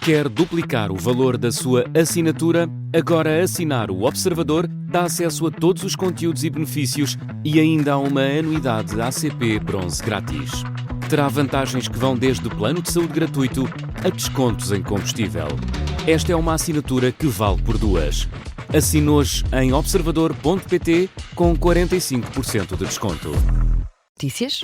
Quer duplicar o valor da sua assinatura? Agora assinar o Observador dá acesso a todos os conteúdos e benefícios e ainda há uma anuidade ACP Bronze grátis. Terá vantagens que vão desde plano de saúde gratuito a descontos em combustível. Esta é uma assinatura que vale por duas. Assine hoje em observador.pt com 45% de desconto. Notícias?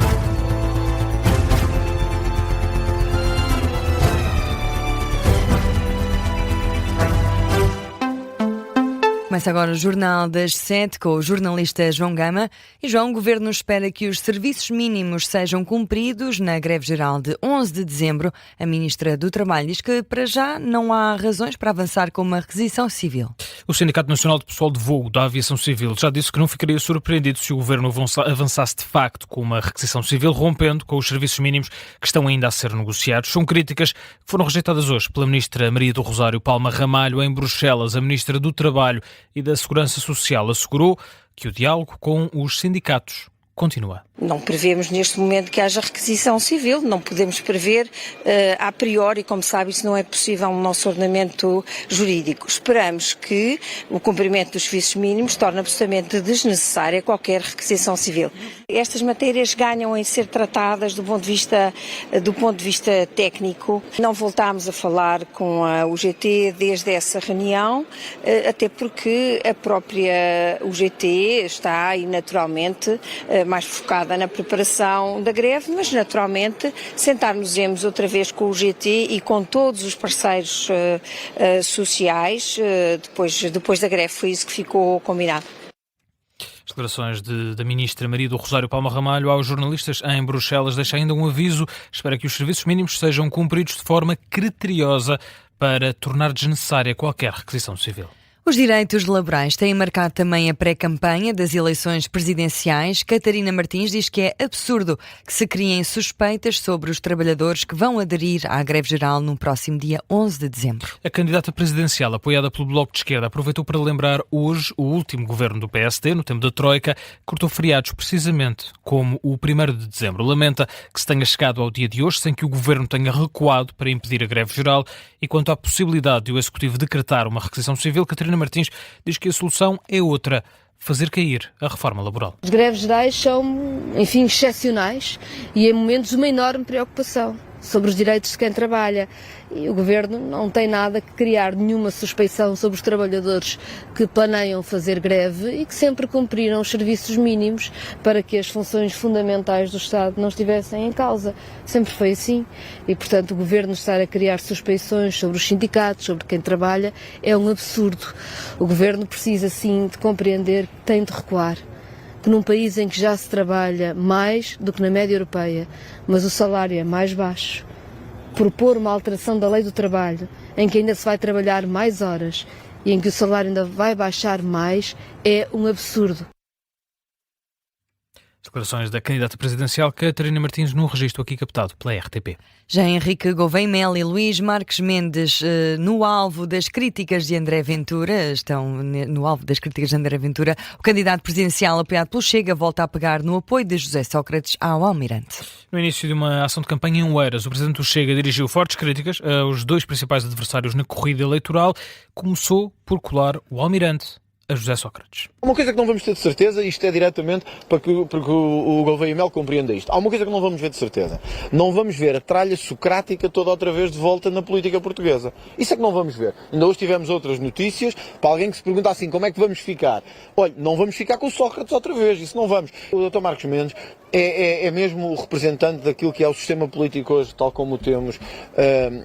Começa agora o Jornal das 7 com o jornalista João Gama. E João, o Governo espera que os serviços mínimos sejam cumpridos na greve geral de 11 de dezembro. A Ministra do Trabalho diz que para já não há razões para avançar com uma requisição civil. O Sindicato Nacional de Pessoal de Voo da Aviação Civil já disse que não ficaria surpreendido se o Governo avançasse de facto com uma requisição civil, rompendo com os serviços mínimos que estão ainda a ser negociados. São críticas que foram rejeitadas hoje pela Ministra Maria do Rosário Palma Ramalho em Bruxelas. A Ministra do Trabalho e da Segurança Social assegurou que o diálogo com os sindicatos continua. Não prevemos neste momento que haja requisição civil, não podemos prever a priori, como sabe, isso não é possível no nosso ordenamento jurídico. Esperamos que o cumprimento dos serviços mínimos torne absolutamente desnecessária qualquer requisição civil. Estas matérias ganham em ser tratadas do ponto de vista técnico. Não voltámos a falar com a UGT desde essa reunião, até porque a própria UGT está aí naturalmente mais focada na preparação da greve, mas naturalmente sentar-nos-emos outra vez com o GT e com todos os parceiros sociais, depois da greve, foi isso que ficou combinado. As declarações da Ministra Maria do Rosário Palma Ramalho aos jornalistas em Bruxelas deixa ainda um aviso, espera que os serviços mínimos sejam cumpridos de forma criteriosa para tornar desnecessária qualquer requisição civil. Os direitos laborais têm marcado também a pré-campanha das eleições presidenciais. Catarina Martins diz que é absurdo que se criem suspeitas sobre os trabalhadores que vão aderir à greve geral no próximo dia 11 de dezembro. A candidata presidencial, apoiada pelo Bloco de Esquerda, aproveitou para lembrar hoje o último governo do PSD, no tempo da Troika, cortou feriados precisamente como o 1º de dezembro. Lamenta que se tenha chegado ao dia de hoje sem que o governo tenha recuado para impedir a greve geral e quanto à possibilidade de o Executivo decretar uma requisição civil, Catarina Martins diz que a solução é outra: fazer cair a reforma laboral. As greves gerais são, enfim, excepcionais e em momentos uma enorme preocupação sobre os direitos de quem trabalha. E o Governo não tem nada que criar nenhuma suspeição sobre os trabalhadores que planeiam fazer greve e que sempre cumpriram os serviços mínimos para que as funções fundamentais do Estado não estivessem em causa. Sempre foi assim e, portanto, o Governo estar a criar suspeições sobre os sindicatos, sobre quem trabalha, é um absurdo. O Governo precisa, sim, de compreender que tem de recuar. Que num país em que já se trabalha mais do que na média europeia, mas o salário é mais baixo, propor uma alteração da lei do trabalho, em que ainda se vai trabalhar mais horas e em que o salário ainda vai baixar mais, é um absurdo. Declarações da candidata presidencial Catarina Martins no registro aqui captado pela RTP. Já Henrique Gouveia Melo e Luís Marques Mendes no alvo das críticas de André Ventura, estão no alvo das críticas de André Ventura. O candidato presidencial apoiado pelo Chega volta a pegar no apoio de José Sócrates ao Almirante. No início de uma ação de campanha em Oeiras, o presidente do Chega dirigiu fortes críticas aos dois principais adversários na corrida eleitoral. Começou por colar o Almirante a José Sócrates. Uma coisa que não vamos ter de certeza, isto é diretamente para que o Gouveia Melo compreenda isto. Há uma coisa que não vamos ver de certeza. Não vamos ver a tralha socrática toda outra vez de volta na política portuguesa. Isso é que não vamos ver. Ainda hoje tivemos outras notícias para alguém que se pergunta assim, como é que vamos ficar? Olha, não vamos ficar com o Sócrates outra vez, isso não vamos. O Dr. Marcos Mendes é mesmo o representante daquilo que é o sistema político hoje, tal como o temos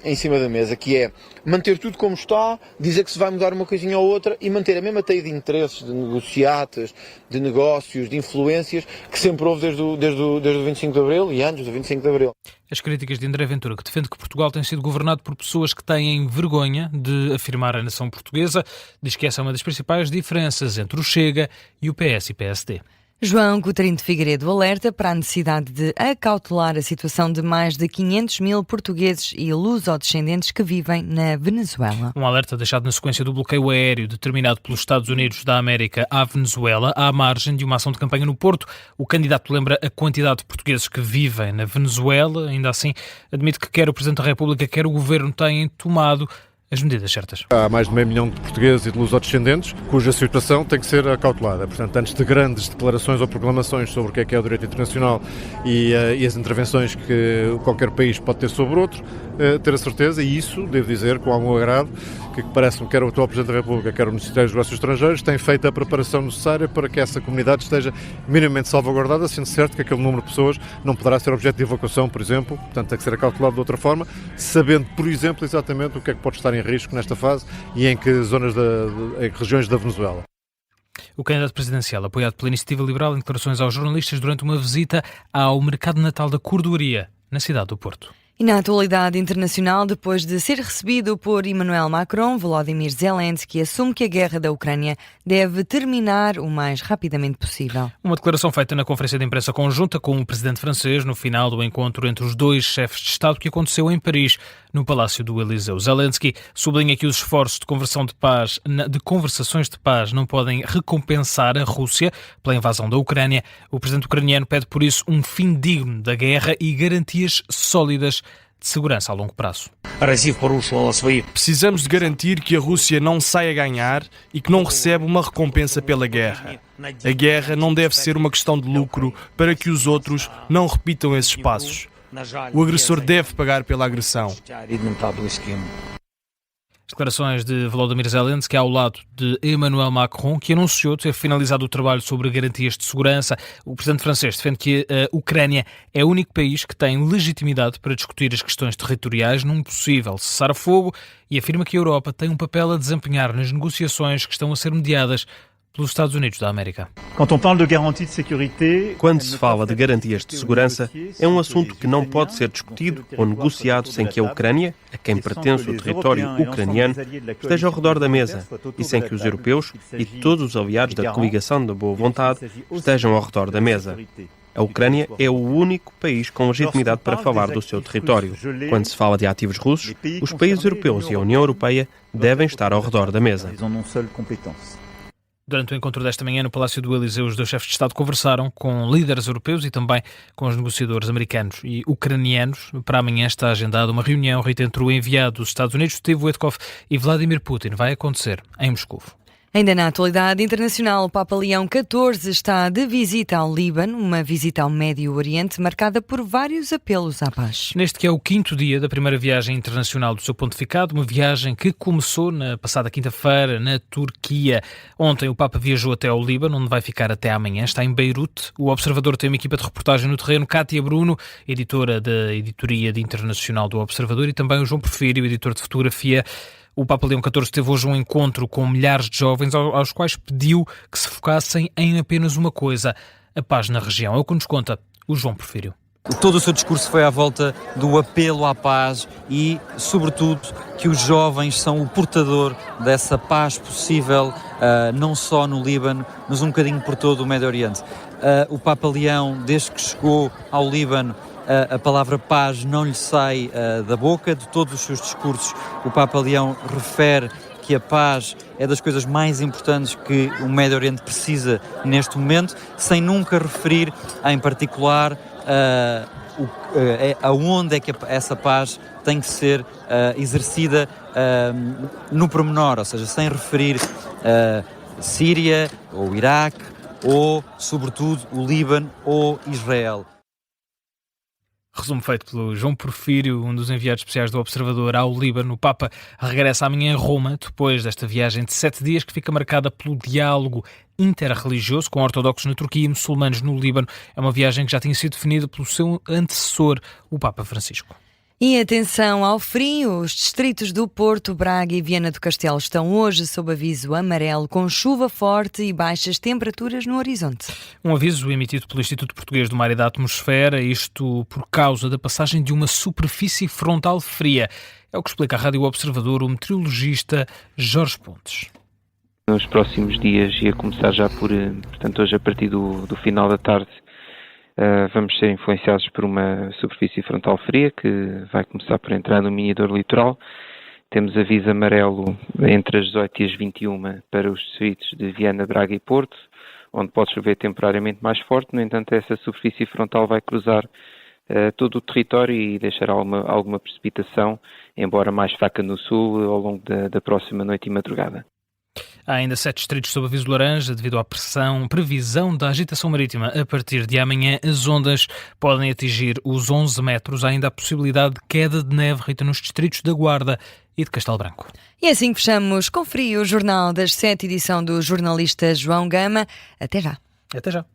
em cima da mesa, que é manter tudo como está, dizer que se vai mudar uma coisinha ou outra e manter a mesma teia de interesses, de negociatas, de negócios, de influências, que sempre houve desde o 25 de Abril e antes do 25 de Abril. As críticas de André Ventura, que defende que Portugal tem sido governado por pessoas que têm vergonha de afirmar a nação portuguesa, diz que essa é uma das principais diferenças entre o Chega e o PS e PSD. João Coutinho de Figueiredo alerta para a necessidade de acautelar a situação de mais de 500 mil portugueses e lusodescendentes que vivem na Venezuela. Um alerta deixado na sequência do bloqueio aéreo determinado pelos Estados Unidos da América à Venezuela, à margem de uma ação de campanha no Porto. O candidato lembra a quantidade de portugueses que vivem na Venezuela. Ainda assim, admite que quer o Presidente da República, quer o Governo tenham tomado as medidas certas. Há mais de meio milhão de portugueses e de lusodescendentes cuja situação tem que ser acautelada. Portanto, antes de grandes declarações ou proclamações sobre o que é o direito internacional e as intervenções que qualquer país pode ter sobre outro, ter a certeza, e isso, devo dizer, com algum agrado, que parece-me que quer o atual Presidente da República, quer o Ministério dos Negócios Estrangeiros, tem feito a preparação necessária para que essa comunidade esteja minimamente salvaguardada, sendo certo que aquele número de pessoas não poderá ser objeto de evacuação, por exemplo, portanto tem que ser acautelado de outra forma, sabendo, por exemplo, exatamente o que é que pode estar em risco nesta fase e em que zonas, em que regiões da Venezuela. O candidato presidencial, apoiado pela Iniciativa Liberal, em declarações aos jornalistas durante uma visita ao Mercado Natal da Cordoaria, na cidade do Porto. E na atualidade internacional, depois de ser recebido por Emmanuel Macron, Volodymyr Zelensky assume que a guerra da Ucrânia deve terminar o mais rapidamente possível. Uma declaração feita na conferência de imprensa conjunta com o presidente francês no final do encontro entre os dois chefes de Estado que aconteceu em Paris, no Palácio do Eliseu. Zelensky sublinha que os esforços de conversações de paz não podem recompensar a Rússia pela invasão da Ucrânia. O presidente ucraniano pede por isso um fim digno da guerra e garantias sólidas de segurança a longo prazo. Precisamos de garantir que a Rússia não sai a ganhar e que não recebe uma recompensa pela guerra. A guerra não deve ser uma questão de lucro para que os outros não repitam esses passos. O agressor deve pagar pela agressão. As declarações de Volodymyr Zelensky ao lado de Emmanuel Macron, que anunciou ter finalizado o trabalho sobre garantias de segurança. O presidente francês defende que a Ucrânia é o único país que tem legitimidade para discutir as questões territoriais num possível cessar-fogo e afirma que a Europa tem um papel a desempenhar nas negociações que estão a ser mediadas pelos Estados Unidos da América. Quando se fala de garantias de segurança, é um assunto que não pode ser discutido ou negociado sem que a Ucrânia, a quem pertence o território ucraniano, esteja ao redor da mesa e sem que os europeus e todos os aliados da coligação da boa vontade estejam ao redor da mesa. A Ucrânia é o único país com legitimidade para falar do seu território. Quando se fala de ativos russos, os países europeus e a União Europeia devem estar ao redor da mesa. Durante o encontro desta manhã no Palácio do Eliseu, os dois chefes de Estado conversaram com líderes europeus e também com os negociadores americanos e ucranianos. Para amanhã está agendada uma reunião entre o enviado dos Estados Unidos, Steve Witkoff, e Vladimir Putin. Vai acontecer em Moscou. Ainda na atualidade internacional, o Papa Leão XIV está de visita ao Líbano, uma visita ao Médio Oriente marcada por vários apelos à paz. Neste que é o 5º dia da primeira viagem internacional do seu pontificado, uma viagem que começou na passada quinta-feira na Turquia. Ontem o Papa viajou até ao Líbano, onde vai ficar até amanhã, está em Beirute. O Observador tem uma equipa de reportagem no terreno, Cátia Bruno, editora da editoria de internacional do Observador, e também o João Porfírio, editor de fotografia. O Papa Leão XIV teve hoje um encontro com milhares de jovens aos quais pediu que se focassem em apenas uma coisa, a paz na região. É o que nos conta o João Porfírio. Todo o seu discurso foi à volta do apelo à paz e, sobretudo, que os jovens são o portador dessa paz possível, não só no Líbano, mas um bocadinho por todo o Médio Oriente. O Papa Leão, desde que chegou ao Líbano, a palavra paz não lhe sai da boca. De todos os seus discursos, o Papa Leão refere que a paz é das coisas mais importantes que o Médio Oriente precisa neste momento, sem nunca referir em particular aonde é que essa paz tem que ser exercida no pormenor, ou seja, sem referir Síria ou Iraque ou, sobretudo, o Líbano ou Israel. Resumo feito pelo João Porfírio, um dos enviados especiais do Observador ao Líbano. O Papa regressa amanhã em Roma, depois desta viagem de 7 dias que fica marcada pelo diálogo interreligioso com ortodoxos na Turquia e muçulmanos no Líbano. É uma viagem que já tinha sido definida pelo seu antecessor, o Papa Francisco. E atenção ao frio, os distritos do Porto, Braga e Viana do Castelo estão hoje sob aviso amarelo, com chuva forte e baixas temperaturas no horizonte. Um aviso emitido pelo Instituto Português do Mar e da Atmosfera, isto por causa da passagem de uma superfície frontal fria. É o que explica à Rádio Observador o meteorologista Jorge Pontes. Nos próximos dias, e a começar já portanto, hoje a partir do final da tarde, vamos ser influenciados por uma superfície frontal fria que vai começar por entrar no mini-dor litoral. Temos aviso amarelo entre as 18 e as 21 para os distritos de Viana, Braga e Porto, onde pode chover temporariamente mais forte. No entanto, essa superfície frontal vai cruzar todo o território e deixará alguma precipitação, embora mais fraca no sul, ao longo da próxima noite e madrugada. Há ainda 7 distritos sob aviso laranja devido à previsão da agitação marítima. A partir de amanhã, as ondas podem atingir os 11 metros. Há ainda a possibilidade de queda de neve, Rita, nos distritos da Guarda e de Castelo Branco. E assim fechamos com frio o Jornal das 7, edição do jornalista João Gama. Até já. Até já.